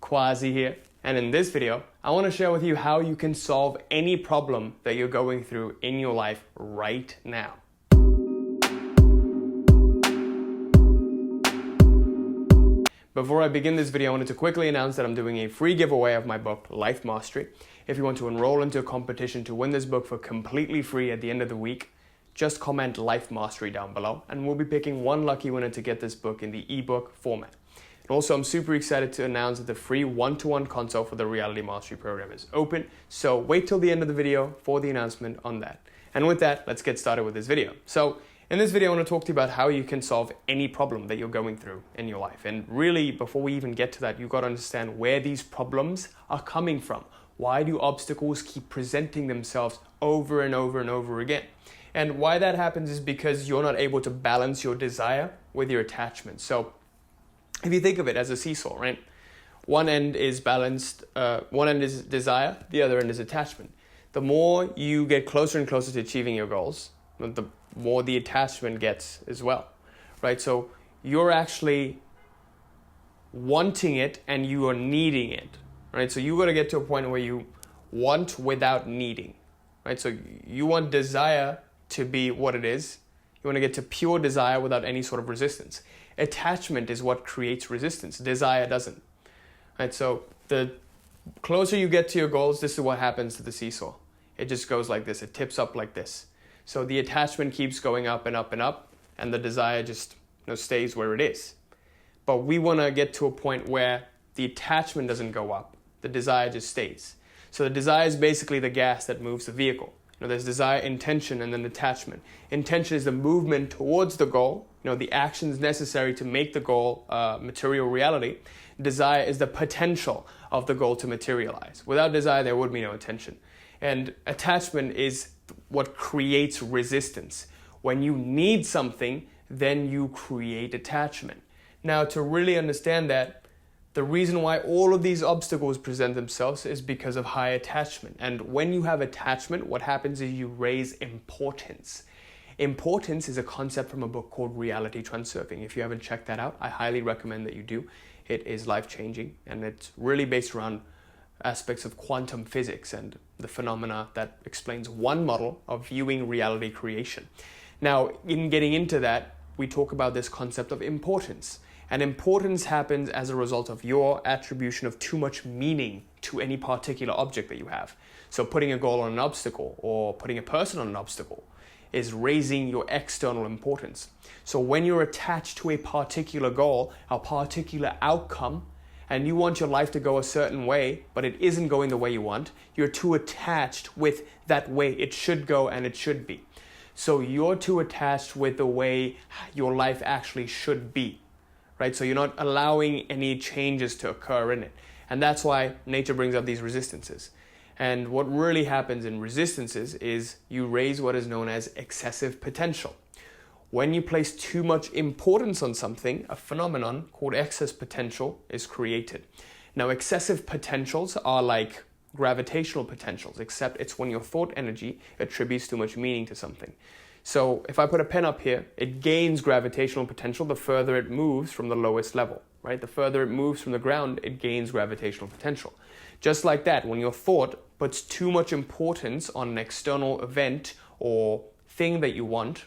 Quazi here, and in this video, I want to share with you how you can solve any problem that you're going through in your life right now. Before I begin this video, I wanted to quickly announce that I'm doing a free giveaway of my book, Life Mastery. If you want to enroll into a competition to win this book for completely free at the end of the week, just comment Life Mastery down below, and we'll be picking one lucky winner to get this book in the ebook format. And also, I'm super excited to announce that the free one-to-one consult for the Reality Mastery program is open, so wait till the end of the video for the announcement on that. And with that, let's get started with this video. So, in this video, I want to talk to you about how you can solve any problem that you're going through in your life. And really, before we even get to that, you've got to understand where these problems are coming from. Why do obstacles keep presenting themselves over and over and over again? And why that happens is because you're not able to balance your desire with your attachment. So, if you think of it as a seesaw, right? One end is balanced, one end is desire, the other end is attachment. The more you get closer and closer to achieving your goals, the more the attachment gets as well, right? So you're actually wanting it and you are needing it, right? So you got to get to a point where you want without needing, right? So you want desire to be what it is. You want to get to pure desire without any sort of resistance. Attachment is what creates resistance. Desire doesn't, right? So the closer you get to your goals, this is what happens to the seesaw. It just goes like this. It tips up like this. So the attachment keeps going up and up and up, and the desire just stays where it is. But we want to get to a point where the attachment doesn't go up. The desire just stays. So the desire is basically the gas that moves the vehicle. There's desire, intention, and then attachment. Intention is the movement towards the goal, the actions necessary to make the goal material reality. Desire is the potential of the goal to materialize. Without desire, there would be no intention. And attachment is what creates resistance. When you need something, then you create attachment. Now, to really understand that, the reason why all of these obstacles present themselves is because of high attachment. And when you have attachment, what happens is you raise importance. Importance is a concept from a book called Reality Transurfing. If you haven't checked that out, I highly recommend that you do. It is life-changing, and it's really based around aspects of quantum physics and the phenomena that explains one model of viewing reality creation. Now, in getting into that, we talk about this concept of importance. And importance happens as a result of your attribution of too much meaning to any particular object that you have. So putting a goal on an obstacle or putting a person on an obstacle is raising your external importance. So when you're attached to a particular goal, a particular outcome, and you want your life to go a certain way, but it isn't going the way you want, you're too attached with that way it should go and it should be. So you're too attached with the way your life actually should be, right? So you're not allowing any changes to occur in it. And that's why nature brings up these resistances. And what really happens in resistances is you raise what is known as excessive potential. When you place too much importance on something, a phenomenon called excess potential is created. Now, excessive potentials are like gravitational potentials, except it's when your thought energy attributes too much meaning to something. So if I put a pen up here, it gains gravitational potential the further it moves from the lowest level, right? The further it moves from the ground, it gains gravitational potential. Just like that, when your thought puts too much importance on an external event or thing that you want,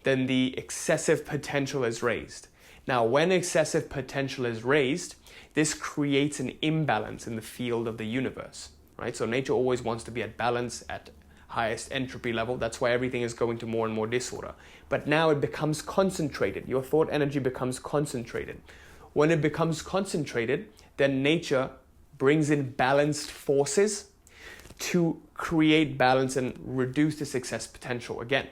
then the excessive potential is raised. Now, when excessive potential is raised, this creates an imbalance in the field of the universe, right? So nature always wants to be at balance, at highest entropy level. That's why everything is going to more and more disorder. But now it becomes concentrated. Your thought energy becomes concentrated. When it becomes concentrated, then nature brings in balanced forces to create balance and reduce this excess potential again.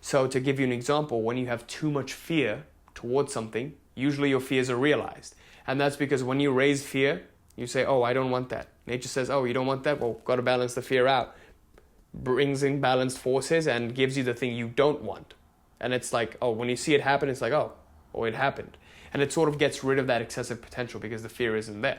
So to give you an example, when you have too much fear towards something, usually your fears are realized. And that's because when you raise fear, you say, oh, I don't want that. Nature says, oh, you don't want that? Well, got to balance the fear out. Brings in balanced forces and gives you the thing you don't want. And it's like, oh, when you see it happen, it's like, oh, it happened. And it sort of gets rid of that excessive potential because the fear isn't there.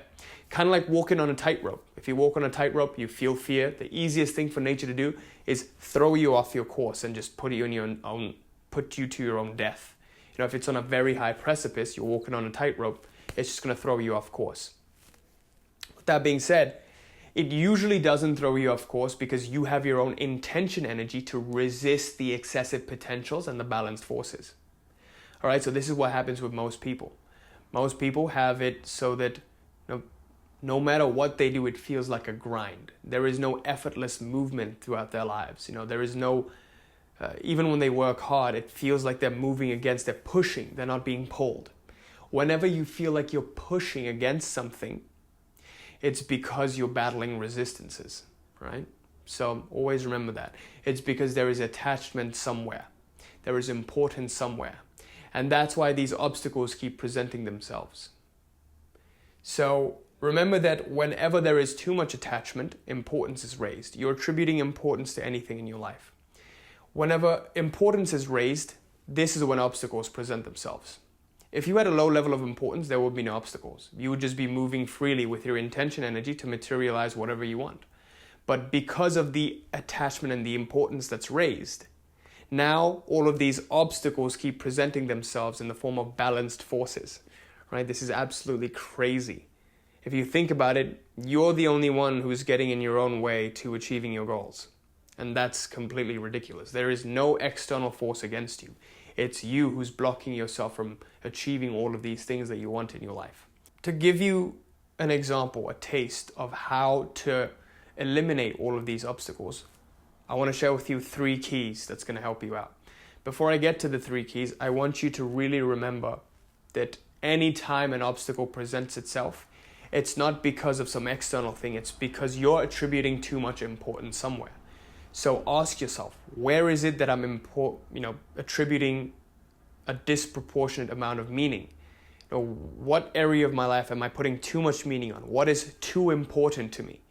Kind of like walking on a tightrope. If you walk on a tightrope, you feel fear. The easiest thing for nature to do is throw you off your course and just put you to your own death. If it's on a very high precipice, you're walking on a tightrope, it's just going to throw you off course. That being said, it usually doesn't throw you off course because you have your own intention energy to resist the excessive potentials and the balanced forces. All right, so this is what happens with most people. Most people have it so that no matter what they do, it feels like a grind. There is no effortless movement throughout their lives. There is no, even when they work hard, it feels like they're moving against, they're pushing, they're not being pulled. Whenever you feel like you're pushing against something, it's because you're battling resistances, right? So always remember that. It's because there is attachment somewhere. There is importance somewhere. And that's why these obstacles keep presenting themselves. So remember that whenever there is too much attachment, importance is raised. You're attributing importance to anything in your life. Whenever importance is raised, this is when obstacles present themselves. If you had a low level of importance, there would be no obstacles. You would just be moving freely with your intention energy to materialize whatever you want. But because of the attachment and the importance that's raised, now all of these obstacles keep presenting themselves in the form of balanced forces, right? This is absolutely crazy. If you think about it, you're the only one who's getting in your own way to achieving your goals. And that's completely ridiculous. There is no external force against you. It's you who's blocking yourself from achieving all of these things that you want in your life. To give you an example, a taste of how to eliminate all of these obstacles, I want to share with you 3 keys that's going to help you out. Before I get to the 3 keys, I want you to really remember that any time an obstacle presents itself, it's not because of some external thing, it's because you're attributing too much importance somewhere. So ask yourself, where is it that I'm attributing a disproportionate amount of meaning? What area of my life am I putting too much meaning on? What is too important to me?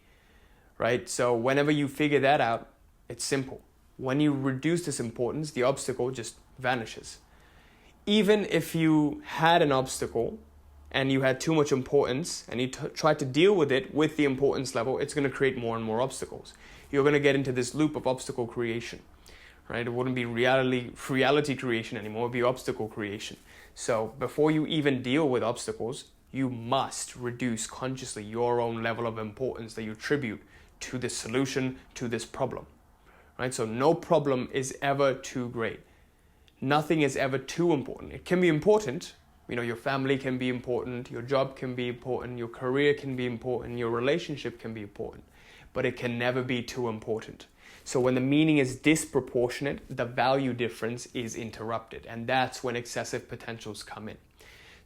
Right? So whenever you figure that out, it's simple. When you reduce this importance, the obstacle just vanishes. Even if you had an obstacle and you had too much importance and you tried to deal with it with the importance level, it's going to create more and more obstacles. You're going to get into this loop of obstacle creation, right? It wouldn't be reality creation anymore, it would be obstacle creation. So before you even deal with obstacles, you must reduce consciously your own level of importance that you attribute to this solution, to this problem, right? So no problem is ever too great. Nothing is ever too important. It can be important. Your family can be important, your job can be important, your career can be important, your relationship can be important, but it can never be too important. So when the meaning is disproportionate, the value difference is interrupted, and that's when excessive potentials come in.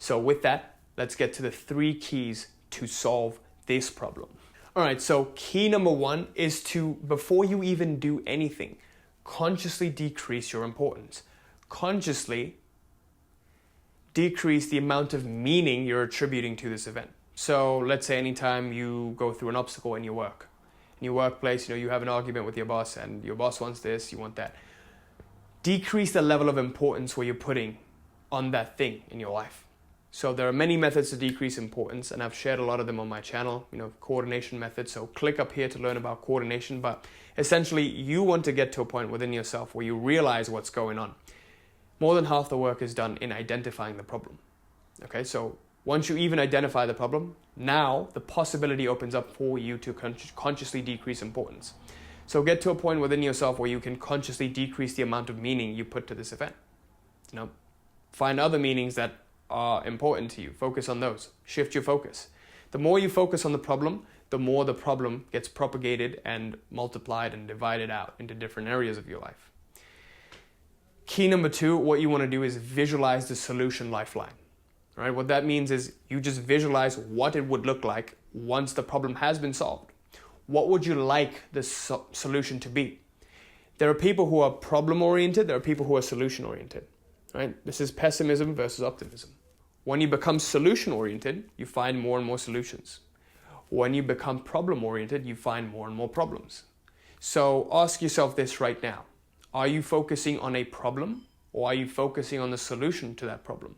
So with that, let's get to the 3 keys to solve this problem. All right, so key number 1 is to, before you even do anything, consciously decrease your importance. Consciously decrease the amount of meaning you're attributing to this event. So let's say anytime you go through an obstacle in your work, in your workplace, you have an argument with your boss and your boss wants this, you want that. Decrease the level of importance where you're putting on that thing in your life. So there are many methods to decrease importance, and I've shared a lot of them on my channel, coordination methods. So click up here to learn about coordination. But essentially, you want to get to a point within yourself where you realize what's going on. More than half the work is done in identifying the problem. Okay, so once you even identify the problem, now the possibility opens up for you to consciously decrease importance. So get to a point within yourself where you can consciously decrease the amount of meaning you put to this event. Find other meanings that are important to you. Focus on those. Shift your focus. The more you focus on the problem, the more the problem gets propagated and multiplied and divided out into different areas of your life. Key number 2, what you want to do is visualize the solution lifeline. Right? What that means is you just visualize what it would look like once the problem has been solved. What would you like the solution to be? There are people who are problem-oriented, there are people who are solution-oriented. Right? This is pessimism versus optimism. When you become solution-oriented, you find more and more solutions. When you become problem-oriented, you find more and more problems. So ask yourself this right now. Are you focusing on a problem, or are you focusing on the solution to that problem?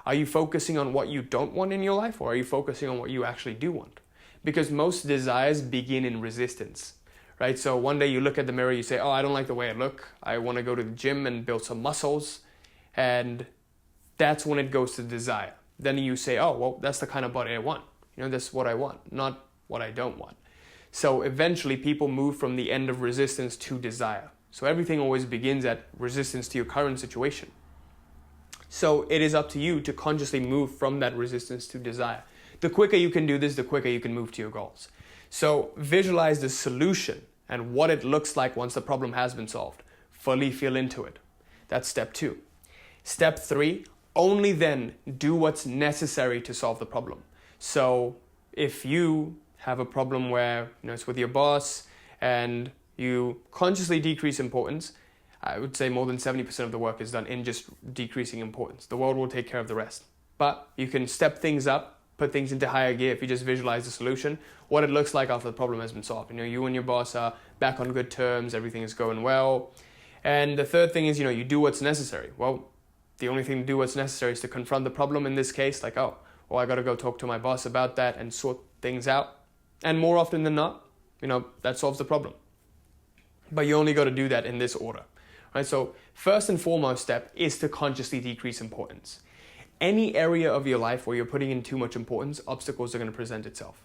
Are you focusing on what you don't want in your life, or are you focusing on what you actually do want? Because most desires begin in resistance, right? So one day you look at the mirror, you say, I don't like the way I look. I want to go to the gym and build some muscles. And that's when it goes to desire. Then you say, that's the kind of body I want. That's what I want. Not what I don't want. So eventually people move from the end of resistance to desire. So everything always begins at resistance to your current situation. So it is up to you to consciously move from that resistance to desire. The quicker you can do this, the quicker you can move to your goals. So visualize the solution and what it looks like once the problem has been solved. Fully feel into it. That's step 2. Step 3, only then do what's necessary to solve the problem. So if you have a problem where it's with your boss and you consciously decrease importance, I would say more than 70% of the work is done in just decreasing importance. The world will take care of the rest. But you can step things up, put things into higher gear if you just visualize the solution, what it looks like after the problem has been solved. You and your boss are back on good terms, everything is going well. And the third thing is, you do what's necessary. Well, the only thing to do what's necessary is to confront the problem in this case, like, I got to go talk to my boss about that and sort things out. And more often than not, that solves the problem. But you only got to do that in this order. Right? So first and foremost step is to consciously decrease importance. Any area of your life where you're putting in too much importance, obstacles are going to present itself.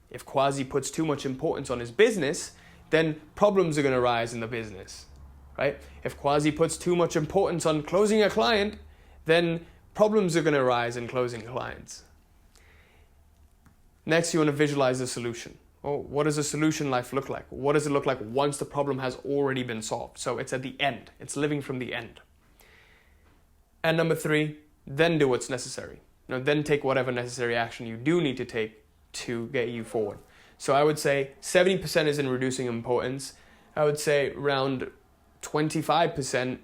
If Quazi puts too much importance on his business, then problems are going to rise in the business. Right? If Quazi puts too much importance on closing a client, then problems are going to arise in closing clients. Next, you want to visualize the solution. Well, what does a solution life look like? What does it look like once the problem has already been solved? So it's at the end. It's living from the end. And number 3, then do what's necessary. Then take whatever necessary action you do need to take to get you forward. So I would say 70% is in reducing importance. I would say around 25%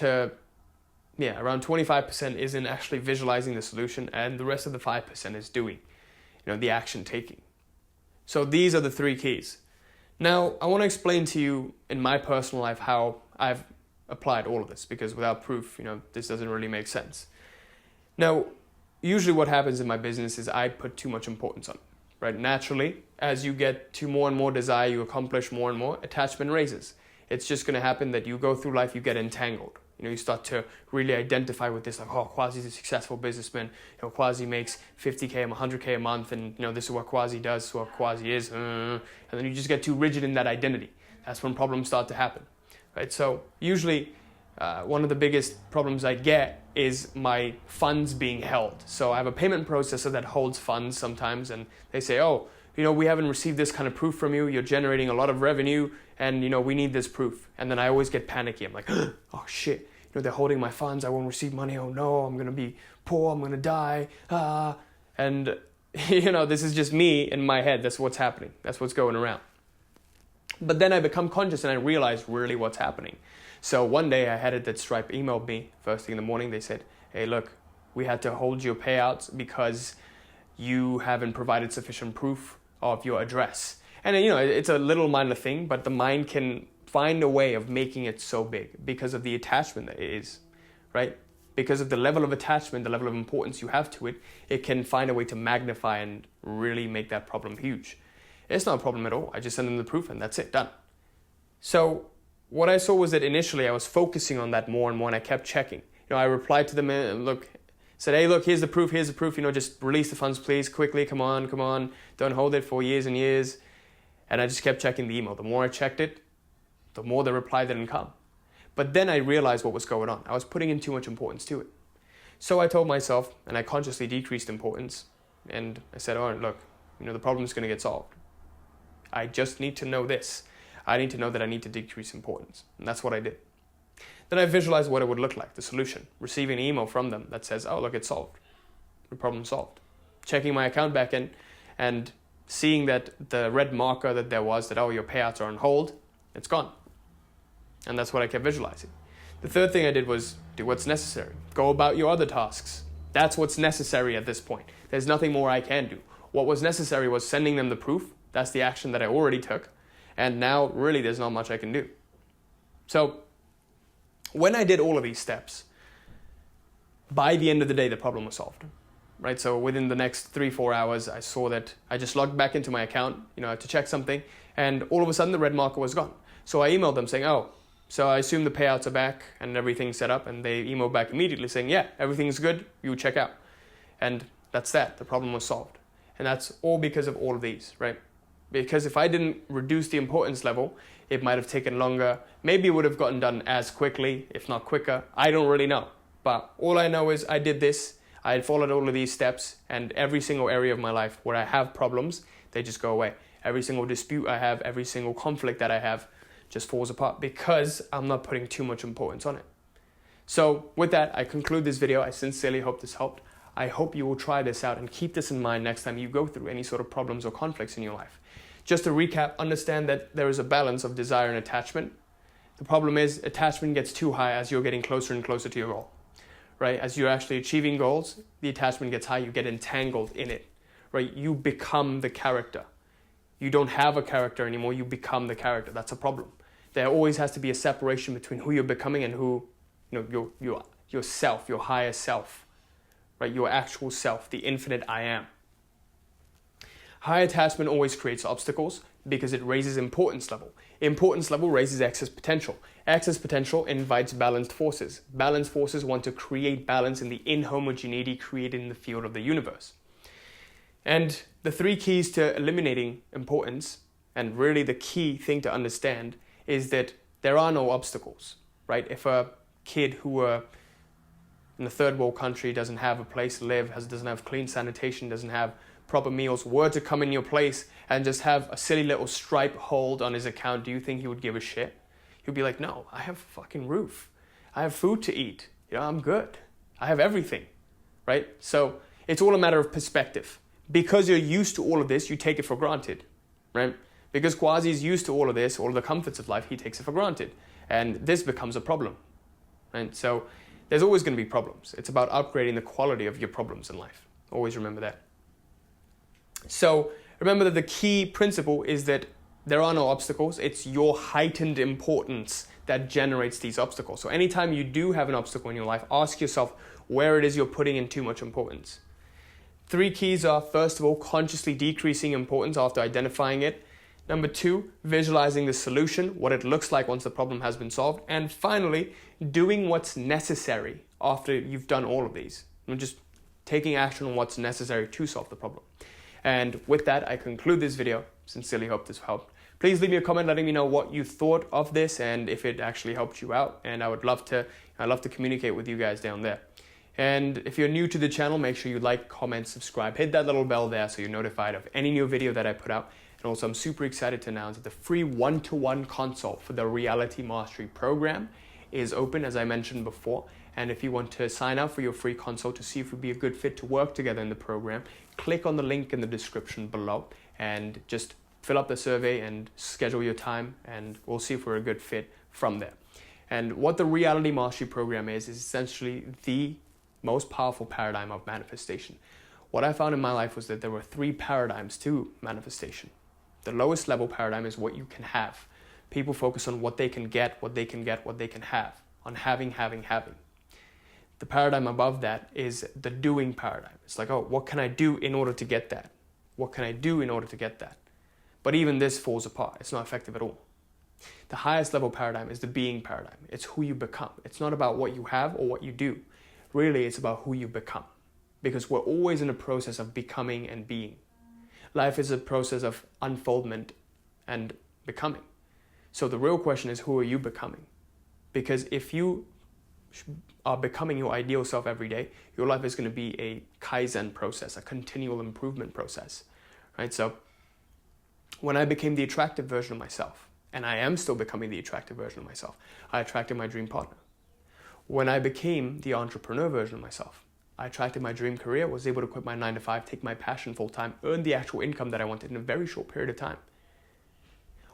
around 25% is in actually visualizing the solution, and the rest of the 5% is doing, the action taking. So these are the 3 keys. Now, I want to explain to you in my personal life how I've applied all of this, because without proof, this doesn't really make sense. Now, usually what happens in my business is I put too much importance on it, right? Naturally, as you get to more and more desire, you accomplish more and more, attachment raises. It's just going to happen that you go through life, you get entangled. You start to really identify with this, like, Quazi's a successful businessman. Quazi makes 50K, 100K a month, and this is what Quazi does, this is what Quazi is. And then you just get too rigid in that identity. That's when problems start to happen, right? So usually one of the biggest problems I get is my funds being held. So I have a payment processor that holds funds sometimes, and they say, we haven't received this kind of proof from you. You're generating a lot of revenue, and we need this proof. And then I always get panicky. I'm like, oh shit, they're holding my funds. I won't receive money. Oh no, I'm gonna be poor. I'm gonna die. And this is just me in my head. That's what's happening. That's what's going around. But then I become conscious and I realize really what's happening. So one day I had it that Stripe emailed me first thing in the morning. They said, hey, look, we had to hold your payouts because you haven't provided sufficient proof of your address. And it's a little minor thing, but the mind can find a way of making it so big because of the attachment that it is, right? Because of the level of attachment, the level of importance you have to it, it can find a way to magnify and really make that problem huge. It's not a problem at all. I just send them the proof and that's it, done. So what I saw was that initially I was focusing on that more and more, and I kept checking. I replied to them and said, hey, look, here's the proof, just release the funds, please, quickly, come on, don't hold it for years and years. And I just kept checking the email. The more I checked it, the more the reply didn't come. But then I realized what was going on. I was putting in too much importance to it. So I told myself, and I consciously decreased importance, and I said, look, the problem is going to get solved. I just need to know this. I need to know that I need to decrease importance. And that's what I did. Then I visualized what it would look like, the solution. Receiving an email from them that says, look, it's solved. The problem solved. Checking my account back in and seeing that the red marker that there was, that, your payouts are on hold, it's gone. And that's what I kept visualizing. The third thing I did was do what's necessary. Go about your other tasks. That's what's necessary at this point. There's nothing more I can do. What was necessary was sending them the proof. That's the action that I already took. And now, really, there's not much I can do. So when I did all of these steps, by the end of the day, the problem was solved. Right? So within the next 3-4 hours, I saw that I just logged back into my account, to check something, and all of a sudden the red marker was gone. So I emailed them saying, so I assume the payouts are back and everything's set up, and they emailed back immediately saying, yeah, everything's good, you check out. And that's that. The problem was solved. And that's all because of all of these, right? Because if I didn't reduce the importance level, it might have taken longer. Maybe it would have gotten done as quickly, if not quicker. I don't really know. But all I know is I did this, I followed all of these steps, and every single area of my life where I have problems, they just go away. Every single dispute I have, every single conflict that I have just falls apart because I'm not putting too much importance on it. So with that, I conclude this video. I sincerely hope this helped. I hope you will try this out and keep this in mind next time you go through any sort of problems or conflicts in your life. Just to recap, understand that there is a balance of desire and attachment. The problem is attachment gets too high as you're getting closer and closer to your goal, right? As you're actually achieving goals, the attachment gets high, you get entangled in it, right? You become the character. You don't have a character anymore, you become the character. That's a problem. There always has to be a separation between who you're becoming and who, your self, your higher self, right? Your actual self, the infinite I am. High attachment always creates obstacles because it raises importance level. Importance level raises excess potential. Excess potential invites balanced forces. Balanced forces want to create balance in the inhomogeneity created in the field of the universe. And the 3 keys to eliminating importance, and really the key thing to understand, is that there are no obstacles, right? If a kid who in a third world country doesn't have a place to live, doesn't have clean sanitation, doesn't have proper meals, were to come in your place and just have a silly little Stripe hold on his account, do you think he would give a shit? He'd be like, no, I have a fucking roof. I have food to eat. I'm good. I have everything, right? So it's all a matter of perspective. Because you're used to all of this, you take it for granted, right? Because Quazi is used to all of this, all of the comforts of life, he takes it for granted. And this becomes a problem, right? So there's always going to be problems. It's about upgrading the quality of your problems in life. Always remember that. So remember that the key principle is that there are no obstacles. It's your heightened importance that generates these obstacles. So anytime you do have an obstacle in your life, ask yourself where it is you're putting in too much importance. 3 keys are, first of all, consciously decreasing importance after identifying it. Number 2, visualizing the solution, what it looks like once the problem has been solved. And finally, doing what's necessary after you've done all of these. Just taking action on what's necessary to solve the problem. And with that, I conclude this video. Sincerely hope this helped. Please leave me a comment letting me know what you thought of this and if it actually helped you out. And I'd love to communicate with you guys down there. And if you're new to the channel, make sure you like, comment, subscribe, hit that little bell there so you're notified of any new video that I put out. And also, I'm super excited to announce that the free one-to-one consult for the Reality Mastery program is open, as I mentioned before. And if you want to sign up for your free consult to see if we'd be a good fit to work together in the program, click on the link in the description below and just fill up the survey and schedule your time, and we'll see if we're a good fit from there. And what the Reality Mastery program is essentially the most powerful paradigm of manifestation. What I found in my life was that there were 3 paradigms to manifestation. The lowest level paradigm is what you can have. People focus on what they can get, what they can have, on having. The paradigm above that is the doing paradigm. It's like, oh, what can I do in order to get that? What can I do in order to get that? But even this falls apart. It's not effective at all. The highest level paradigm is the being paradigm. It's who you become. It's not about what you have or what you do. Really, it's about who you become. Because we're always in a process of becoming and being. Life is a process of unfoldment and becoming. So the real question is, who are you becoming? Because if you are becoming your ideal self every day, your life is going to be a Kaizen process, a continual improvement process, right? So when I became the attractive version of myself, and I am still becoming the attractive version of myself, I attracted my dream partner. When I became the entrepreneur version of myself, I attracted my dream career, was able to quit my 9-to-5, take my passion full time, earn the actual income that I wanted in a very short period of time.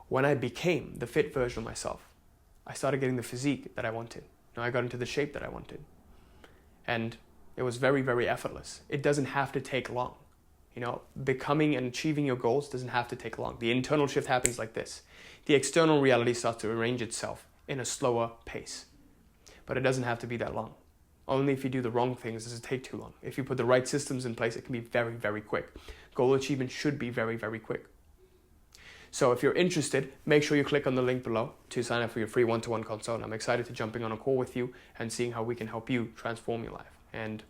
When I became the fit version of myself, I started getting the physique that I wanted. I got into the shape that I wanted. And it was very, very effortless. It doesn't have to take long. Becoming and achieving your goals doesn't have to take long. The internal shift happens like this. The external reality starts to arrange itself in a slower pace. But it doesn't have to be that long. Only if you do the wrong things does it take too long. If you put the right systems in place, it can be very, very quick. Goal achievement should be very, very quick. So if you're interested, make sure you click on the link below to sign up for your free one-to-one consult. I'm excited to jumping on a call with you and seeing how we can help you transform your life. And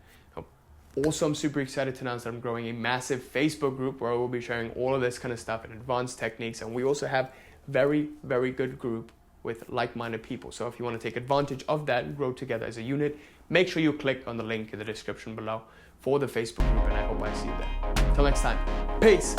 Also, I'm super excited to announce that I'm growing a massive Facebook group where I will be sharing all of this kind of stuff and advanced techniques. And we also have very, very good group with like-minded people. So if you want to take advantage of that and grow together as a unit, make sure you click on the link in the description below for the Facebook group, and I hope I see you there. Till next time, peace.